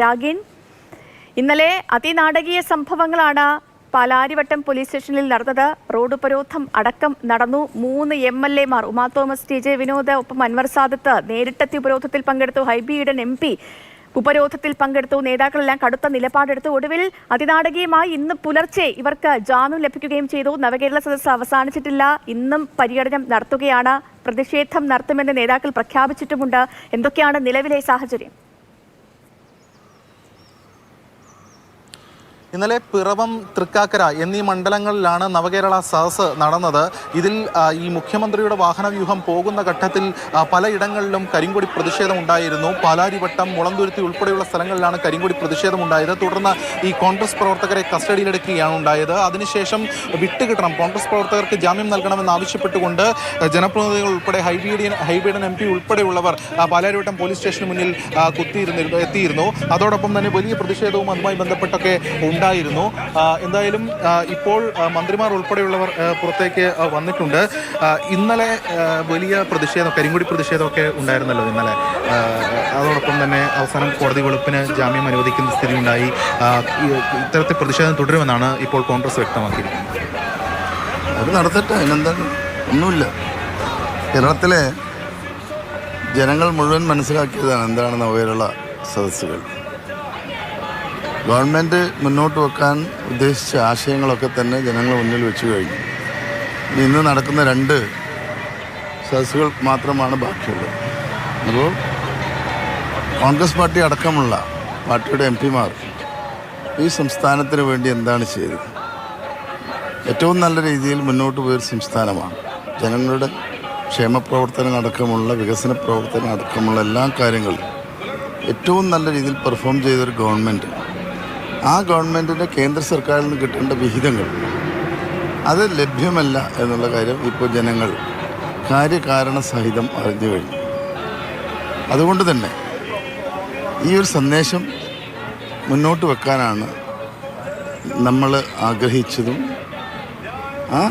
രാഗിൻ. ഇന്നലെ അതിനാടകീയ സംഭവങ്ങളാണ് പാലാരിവട്ടം പോലീസ് സ്റ്റേഷനിൽ നടന്നത്. റോഡ് ഉപരോധം അടക്കം നടന്നു. 3 MLA-മാർ ഉമാ തോമസ്, TJ വിനോദ്, ഒപ്പം അൻവർ സാദത്ത് നേരിട്ടെത്തി ഉപരോധത്തിൽ പങ്കെടുത്തു. ഹൈബി ഈഡൻ MP ഉപരോധത്തിൽ പങ്കെടുത്തു. നേതാക്കളെല്ലാം കടുത്ത നിലപാടെടുത്തു. ഒടുവിൽ അതിനാടകീയമായി ഇന്ന് പുലർച്ചെ ഇവർക്ക് ജാമ്യം ലഭിക്കുകയും ചെയ്തു. നവകേരള സദസ്സ് അവസാനിച്ചിട്ടില്ല. ഇന്നും പര്യടനം നടത്തുകയാണ്. പ്രതിഷേധം നടത്തുമെന്ന് നേതാക്കൾ പ്രഖ്യാപിച്ചിട്ടുമുണ്ട്. എന്തൊക്കെയാണ് നിലവിലെ സാഹചര്യം? ഇന്നലെ പിറവം, തൃക്കാക്കര എന്നീ മണ്ഡലങ്ങളിലാണ് നവകേരള സദസ്സ് നടന്നത്. ഇതിൽ ഈ മുഖ്യമന്ത്രിയുടെ വാഹനവ്യൂഹം പോകുന്ന ഘട്ടത്തിൽ പലയിടങ്ങളിലും കരിങ്കൊടി പ്രതിഷേധം ഉണ്ടായിരുന്നു. പാലാരിവട്ടം, മുളന്തുരുത്തി ഉൾപ്പെടെയുള്ള സ്ഥലങ്ങളിലാണ് കരിങ്കൊടി പ്രതിഷേധം ഉണ്ടായത്. തുടർന്ന് ഈ കോൺഗ്രസ് പ്രവർത്തകരെ കസ്റ്റഡിയിലെടുക്കുകയാണ് ഉണ്ടായത്. അതിനുശേഷം വിട്ടുകിട്ടണം, കോൺഗ്രസ് പ്രവർത്തകർക്ക് ജാമ്യം നൽകണമെന്നാവശ്യപ്പെട്ടുകൊണ്ട് ജനപ്രതിനിധികൾ ഉൾപ്പെടെ ഹൈബീഡൻ MP ഉൾപ്പെടെയുള്ളവർ പാലാരിവട്ടം പോലീസ് സ്റ്റേഷന് മുന്നിൽ എത്തിയിരുന്നു. അതോടൊപ്പം തന്നെ വലിയ പ്രതിഷേധവും അതുമായി ബന്ധപ്പെട്ടൊക്കെ ഉണ്ടായിരുന്നു. എന്തായാലും ഇപ്പോൾ മന്ത്രിമാർ ഉൾപ്പെടെയുള്ളവർ പുറത്തേക്ക് വന്നിട്ടുണ്ട്. ഇന്നലെ വലിയ പ്രതിഷേധം, കരിങ്കൊടി പ്രതിഷേധമൊക്കെ ഉണ്ടായിരുന്നല്ലോ ഇന്നലെ. അതോടൊപ്പം തന്നെ അവസാനം കോടതി വെളുപ്പിന് ജാമ്യം അനുവദിക്കുന്ന സ്ഥിതി ഉണ്ടായി. ഇത്തരത്തിൽ പ്രതിഷേധം തുടരുമെന്നാണ് ഇപ്പോൾ കോൺഗ്രസ് വ്യക്തമാക്കിയിരിക്കുന്നത്. അത് നടത്തട്ടെ, അതിനെന്താണ്, ഒന്നുമില്ല. കേരളത്തിലെ ജനങ്ങൾ മുഴുവൻ മനസ്സിലാക്കിയതാണ് എന്താണ് നവകേരള സദസ്സുകൾ. ഗവൺമെൻറ് മുന്നോട്ട് വെക്കാൻ ഉദ്ദേശിച്ച ആശയങ്ങളൊക്കെ തന്നെ ജനങ്ങൾ മുന്നിൽ വെച്ച് കഴിഞ്ഞു. ഇന്ന് നടക്കുന്ന 2 സദസ്സുകൾ മാത്രമാണ് ബാക്കിയുള്ളത്. അപ്പോൾ കോൺഗ്രസ് പാർട്ടി അടക്കമുള്ള പാർട്ടിയുടെ MP-മാർ ഈ സംസ്ഥാനത്തിന് വേണ്ടി എന്താണ് ചെയ്തത്? ഏറ്റവും നല്ല രീതിയിൽ മുന്നോട്ട് പോയൊരു സംസ്ഥാനമാണ്. ജനങ്ങളുടെ ക്ഷേമപ്രവർത്തനം അടക്കമുള്ള, വികസന പ്രവർത്തനം അടക്കമുള്ള എല്ലാ കാര്യങ്ങളും ഏറ്റവും നല്ല രീതിയിൽ പെർഫോം ചെയ്തൊരു ഗവൺമെൻറ്. ആ ഗവൺമെൻറ്റിൻ്റെ കേന്ദ്ര സർക്കാരിൽ നിന്ന് കിട്ടേണ്ട വിഹിതങ്ങൾ അത് ലഭ്യമല്ല എന്നുള്ള കാര്യം ഇപ്പോൾ ജനങ്ങൾ കാര്യകാരണ സഹിതം അറിഞ്ഞു കഴിഞ്ഞു. അതുകൊണ്ട് തന്നെ ഈ ഒരു സന്ദേശം മുന്നോട്ട് വെക്കാനാണ് നമ്മൾ ആഗ്രഹിച്ചതും. ആ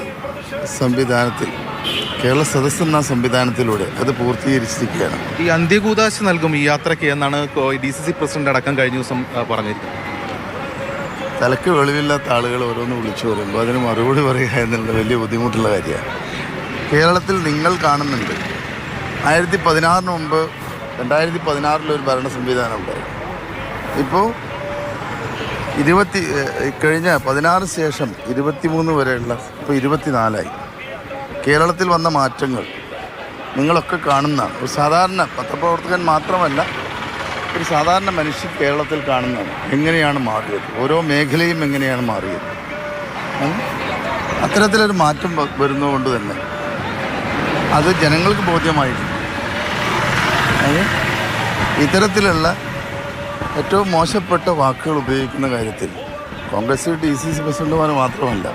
സംവിധാനത്തിൽ, കേരള സദസ്സ് എന്ന സംവിധാനത്തിലൂടെ അത് പൂർത്തീകരിച്ചിരിക്കുകയാണ്. ഈ അന്ത്യകൂദാശ നൽകും ഈ യാത്രയ്ക്ക് എന്നാണ് DCC പ്രസിഡന്റ് അടക്കം കഴിഞ്ഞ ദിവസം പറഞ്ഞിരിക്കുന്നത്. തലക്ക് വെളിവില്ലാത്ത ആളുകൾ ഓരോന്ന് വിളിച്ചു പറയുമ്പോൾ അതിന് മറുപടി പറയുക എന്നുള്ളത് വലിയ ബുദ്ധിമുട്ടുള്ള കാര്യമാണ്. കേരളത്തിൽ നിങ്ങൾ കാണുന്നുണ്ട്, 2016 മുമ്പ് 2016 ഒരു ഭരണ സംവിധാനം ഉണ്ടായി. ഇപ്പോൾ കഴിഞ്ഞ 16 ശേഷം 23 വരെയുള്ള ഇപ്പോൾ 24 കേരളത്തിൽ വന്ന മാറ്റങ്ങൾ നിങ്ങളൊക്കെ കാണുന്നതാണ്. ഒരു സാധാരണ പത്രപ്രവർത്തകൻ മാത്രമല്ല, ഒരു സാധാരണ മനുഷ്യൻ കേരളത്തിൽ കാണുന്നതാണ് എങ്ങനെയാണ് മാറിയത്, ഓരോ മേഖലയും എങ്ങനെയാണ് മാറിയത്. അത്തരത്തിലൊരു മാറ്റം വരുന്നതുകൊണ്ട് തന്നെ അത് ജനങ്ങൾക്ക് ബോധ്യമായിട്ടുണ്ട്. ഇത്തരത്തിലുള്ള ഏറ്റവും മോശപ്പെട്ട വാക്കുകൾ ഉപയോഗിക്കുന്ന കാര്യത്തിൽ കോൺഗ്രസ് DCC പ്രസിഡന്റുമാർ മാത്രമല്ല,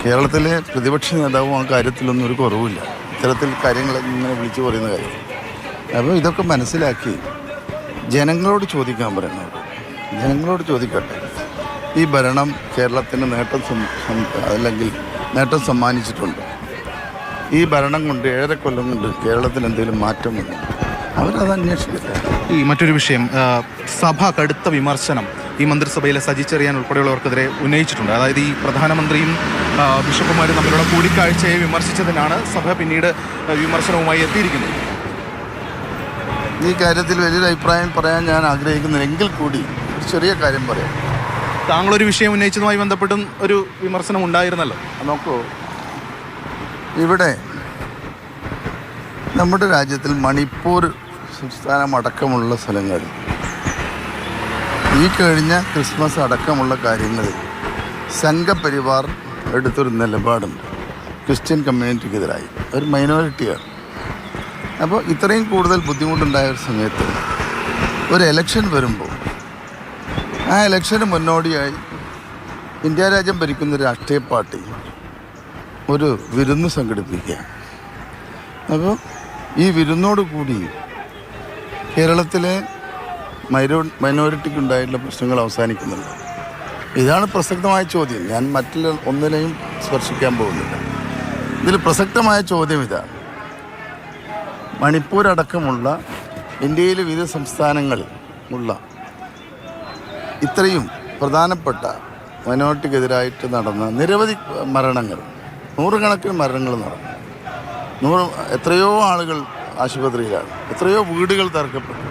കേരളത്തിലെ പ്രതിപക്ഷ നേതാവും ആ കാര്യത്തിലൊന്നും ഒരു കുറവില്ല. ഇത്തരത്തിൽ കാര്യങ്ങൾ ഇങ്ങനെ വിളിച്ചു പറയുന്ന കാര്യം. അപ്പോൾ ഇതൊക്കെ മനസ്സിലാക്കി ജനങ്ങളോട് ചോദിക്കാൻ പറയുന്നത്, ജനങ്ങളോട് ചോദിക്കട്ടെ, ഈ ഭരണം കേരളത്തിന് നേട്ടം സമ്മാനിച്ചിട്ടുണ്ട്. ഈ ഭരണം കൊണ്ട് 7 കൊല്ലം കൊണ്ട് കേരളത്തിൽ എന്തെങ്കിലും മാറ്റം വന്നു, അവരത് അന്വേഷിക്കട്ടെ. ഈ മറ്റൊരു വിഷയം, സഭ കടുത്ത വിമർശനം ഈ മന്ത്രിസഭയിലെ സജി ചെറിയാൻ ഉൾപ്പെടെയുള്ളവർക്കെതിരെ ഉന്നയിച്ചിട്ടുണ്ട്. അതായത് ഈ പ്രധാനമന്ത്രിയും ബിഷപ്പുമാരും തമ്മിലുള്ള കൂടിക്കാഴ്ചയെ വിമർശിച്ചതിനാണ് സഭ പിന്നീട് വിമർശനവുമായി എത്തിയിരിക്കുന്നത്. ഈ കാര്യത്തിൽ വലിയൊരു അഭിപ്രായം പറയാൻ ഞാൻ ആഗ്രഹിക്കുന്നില്ലെങ്കിൽ കൂടി ചെറിയ കാര്യം പറയാം. താങ്കളൊരു വിഷയം ഉന്നയിച്ചതുമായി ബന്ധപ്പെട്ടും ഒരു വിമർശനം ഉണ്ടായിരുന്നല്ലോ. നോക്കൂ, ഇവിടെ നമ്മുടെ രാജ്യത്തിൽ മണിപ്പൂർ സംസ്ഥാനം അടക്കമുള്ള സ്ഥലങ്ങളിൽ ഈ കഴിഞ്ഞ ക്രിസ്മസ് അടക്കമുള്ള കാര്യങ്ങളിൽ സംഘപരിവാർ എടുത്തൊരു നിലപാടുണ്ട് ക്രിസ്ത്യൻ കമ്മ്യൂണിറ്റിക്കെതിരായി. ഒരു മൈനോറിറ്റിയാണ്. അപ്പോൾ ഇത്രയും കൂടുതൽ ബുദ്ധിമുട്ടുണ്ടായ ഒരു സമയത്ത് ഒരു എലക്ഷൻ വരുമ്പോൾ ആ ഇലക്ഷന് മുന്നോടിയായി ഇന്ത്യ രാജ്യം ഭരിക്കുന്ന രാഷ്ട്രീയ പാർട്ടി ഒരു വിരുന്ന് സംഘടിപ്പിക്കുക. അപ്പോൾ ഈ വിരുന്നോട് കൂടി കേരളത്തിലെ മൈനോറിറ്റിക്കുണ്ടായിട്ടുള്ള പ്രശ്നങ്ങൾ അവസാനിക്കുന്നുണ്ട്. ഇതാണ് പ്രസക്തമായ ചോദ്യം. ഞാൻ മറ്റുള്ള ഒന്നിനെയും സ്പർശിക്കാൻ പോകുന്നില്ല. ഇതിൽ പ്രസക്തമായ ചോദ്യം ഇതാണ്. മണിപ്പൂർ അടക്കമുള്ള ഇന്ത്യയിലെ വിവിധ സംസ്ഥാനങ്ങളിൽ ഉള്ള ഇത്രയും പ്രധാനപ്പെട്ട മൈനോറിറ്റിക്കെതിരായിട്ട് നടന്ന നിരവധി മരണങ്ങൾ, നൂറുകണക്കിന് മരണങ്ങൾ നടന്നു. എത്രയോ ആളുകൾ ആശുപത്രിയിലാണ്, എത്രയോ വീടുകൾ തകർക്കപ്പെട്ടു,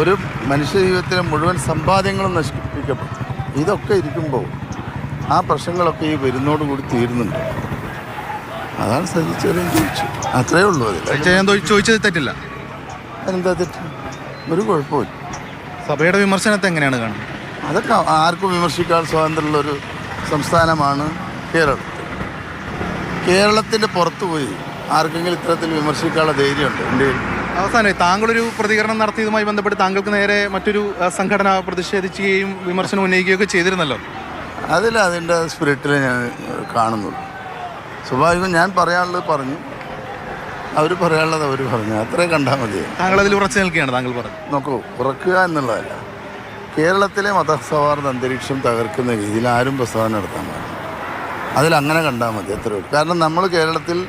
ഒരു മനുഷ്യജീവിതത്തിലെ മുഴുവൻ സമ്പാദ്യങ്ങളും നശിപ്പിക്കപ്പെട്ടു. ഇതൊക്കെ ഇരിക്കുമ്പോൾ ആ പ്രശ്നങ്ങളൊക്കെ ഈ വരുന്നോടുകൂടി തീരുന്നുണ്ട്. അതാണ് സജിച്ചേറിയും ചോദിച്ചു, അത്രയേ ഉള്ളൂ. അതിൽ ചോദിച്ചത് തെറ്റില്ല. എന്താ തെറ്റ്? ഒരു കുഴപ്പമില്ല. സഭയുടെ വിമർശനത്തെ എങ്ങനെയാണ് കാണുന്നത്? അതൊക്കെ ആർക്കും വിമർശിക്കാൻ സ്വാതന്ത്ര്യമുള്ളൊരു സംസ്ഥാനമാണ് കേരളം. കേരളത്തിൻ്റെ പുറത്തു പോയി ആർക്കെങ്കിലും ഇത്തരത്തിൽ വിമർശിക്കാനുള്ള ധൈര്യമുണ്ട് ഇന്ത്യയിൽ? അവസാനമായി താങ്കളൊരു പ്രതികരണം നടത്തിയതുമായി ബന്ധപ്പെട്ട് താങ്കൾക്ക് നേരെ മറ്റൊരു സംഘടന പ്രതിഷേധിക്കുകയും വിമർശനം ഉന്നയിക്കുകയൊക്കെ ചെയ്തിരുന്നല്ലോ. അതിൻ്റെ സ്പിരിറ്റിൽ ഞാൻ കാണുന്നുള്ളൂ. സ്വാഭാവികം ഞാൻ പറയാനുള്ളത് പറഞ്ഞു, അവർ പറയാനുള്ളത് അവർ പറഞ്ഞു, അത്രേ കണ്ടാൽ മതി. താങ്കൾ അതിൽ ഉറച്ചു നിൽക്കുകയാണ്. താങ്കൾ പറഞ്ഞു നോക്കൂ, ഉറക്കുക എന്നുള്ളതല്ല, കേരളത്തിലെ മതസൗഹാർദ്ദ അന്തരീക്ഷം തകർക്കുന്ന രീതിയിൽ ആരും പ്രസ്താവന നടത്താൻ പാടില്ല. അതിലങ്ങനെ കണ്ടാൽ മതി, അത്രേ ഉള്ളൂ. കാരണം നമ്മൾ കേരളത്തിൽ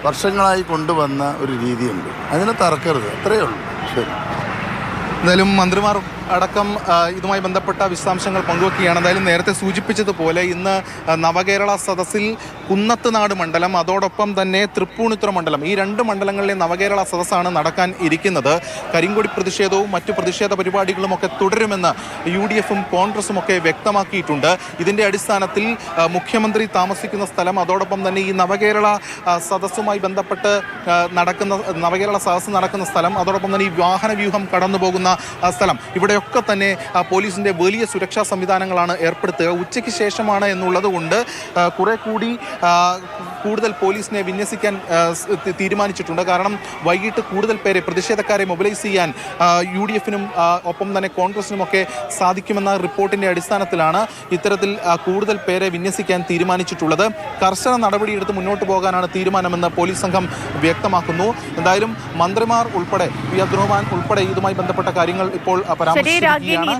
വർഷങ്ങളായി കൊണ്ടുവന്ന ഒരു രീതിയുണ്ട്, അതിനെ തറക്കരുത്, അത്രയേ ഉള്ളൂ. ശരി. എന്തായാലും മന്ത്രിമാർ അടക്കം ഇതുമായി ബന്ധപ്പെട്ട വിശദാംശങ്ങൾ പങ്കുവെക്കുകയാണ്. എന്തായാലും നേരത്തെ സൂചിപ്പിച്ചതുപോലെ ഇന്ന് നവകേരള സദസ്സിൽ കുന്നത്തുനാട് മണ്ഡലം, അതോടൊപ്പം തന്നെ തൃപ്പൂണിത്തുറ മണ്ഡലം, ഈ രണ്ട് മണ്ഡലങ്ങളിലെ നവകേരള സദസ്സാണ് നടക്കാൻ ഇരിക്കുന്നത്. കരിങ്കൊടി പ്രതിഷേധവും മറ്റു പ്രതിഷേധ പരിപാടികളുമൊക്കെ തുടരുമെന്ന് UDFും കോൺഗ്രസും ഒക്കെ വ്യക്തമാക്കിയിട്ടുണ്ട്. ഇതിൻ്റെ അടിസ്ഥാനത്തിൽ മുഖ്യമന്ത്രി താമസിക്കുന്ന സ്ഥലം, അതോടൊപ്പം തന്നെ ഈ നവകേരള സദസ്സുമായി ബന്ധപ്പെട്ട് നവകേരള സദസ്സ് നടക്കുന്ന സ്ഥലം, അതോടൊപ്പം തന്നെ ഈ വാഹന വ്യൂഹം കടന്നു പോകുന്ന സ്ഥലം, ഇവിടെയൊക്കെ തന്നെ പോലീസിൻ്റെ വലിയ സുരക്ഷാ സംവിധാനങ്ങളാണ് ഏർപ്പെടുത്തുക. ഉച്ചയ്ക്ക് ശേഷമാണ് എന്നുള്ളത് കൊണ്ട് കുറെ കൂടി കൂടുതൽ പോലീസിനെ വിന്യസിക്കാൻ തീരുമാനിച്ചിട്ടുണ്ട്. കാരണം വൈകിട്ട് കൂടുതൽ പേരെ, പ്രതിഷേധക്കാരെ മൊബിലൈസ് ചെയ്യാൻ UDFിനും ഒപ്പം തന്നെ കോൺഗ്രസിനുമൊക്കെ സാധിക്കുമെന്ന റിപ്പോർട്ടിൻ്റെ അടിസ്ഥാനത്തിലാണ് ഇത്തരത്തിൽ കൂടുതൽ പേരെ വിന്യസിക്കാൻ തീരുമാനിച്ചിട്ടുള്ളത്. കർശന നടപടിയെടുത്ത് മുന്നോട്ട് പോകാനാണ് തീരുമാനമെന്ന് പോലീസ് സംഘം വ്യക്തമാക്കുന്നു. എന്തായാലും മന്ത്രിമാർ ഉൾപ്പെടെ, പി. അബ്ദുറഹ്മാൻ ഉൾപ്പെടെ ഇതുമായി ബന്ധപ്പെട്ട കാര്യങ്ങൾ ഇപ്പോൾ പരാമർശിച്ചിരിക്കുകയാണ്.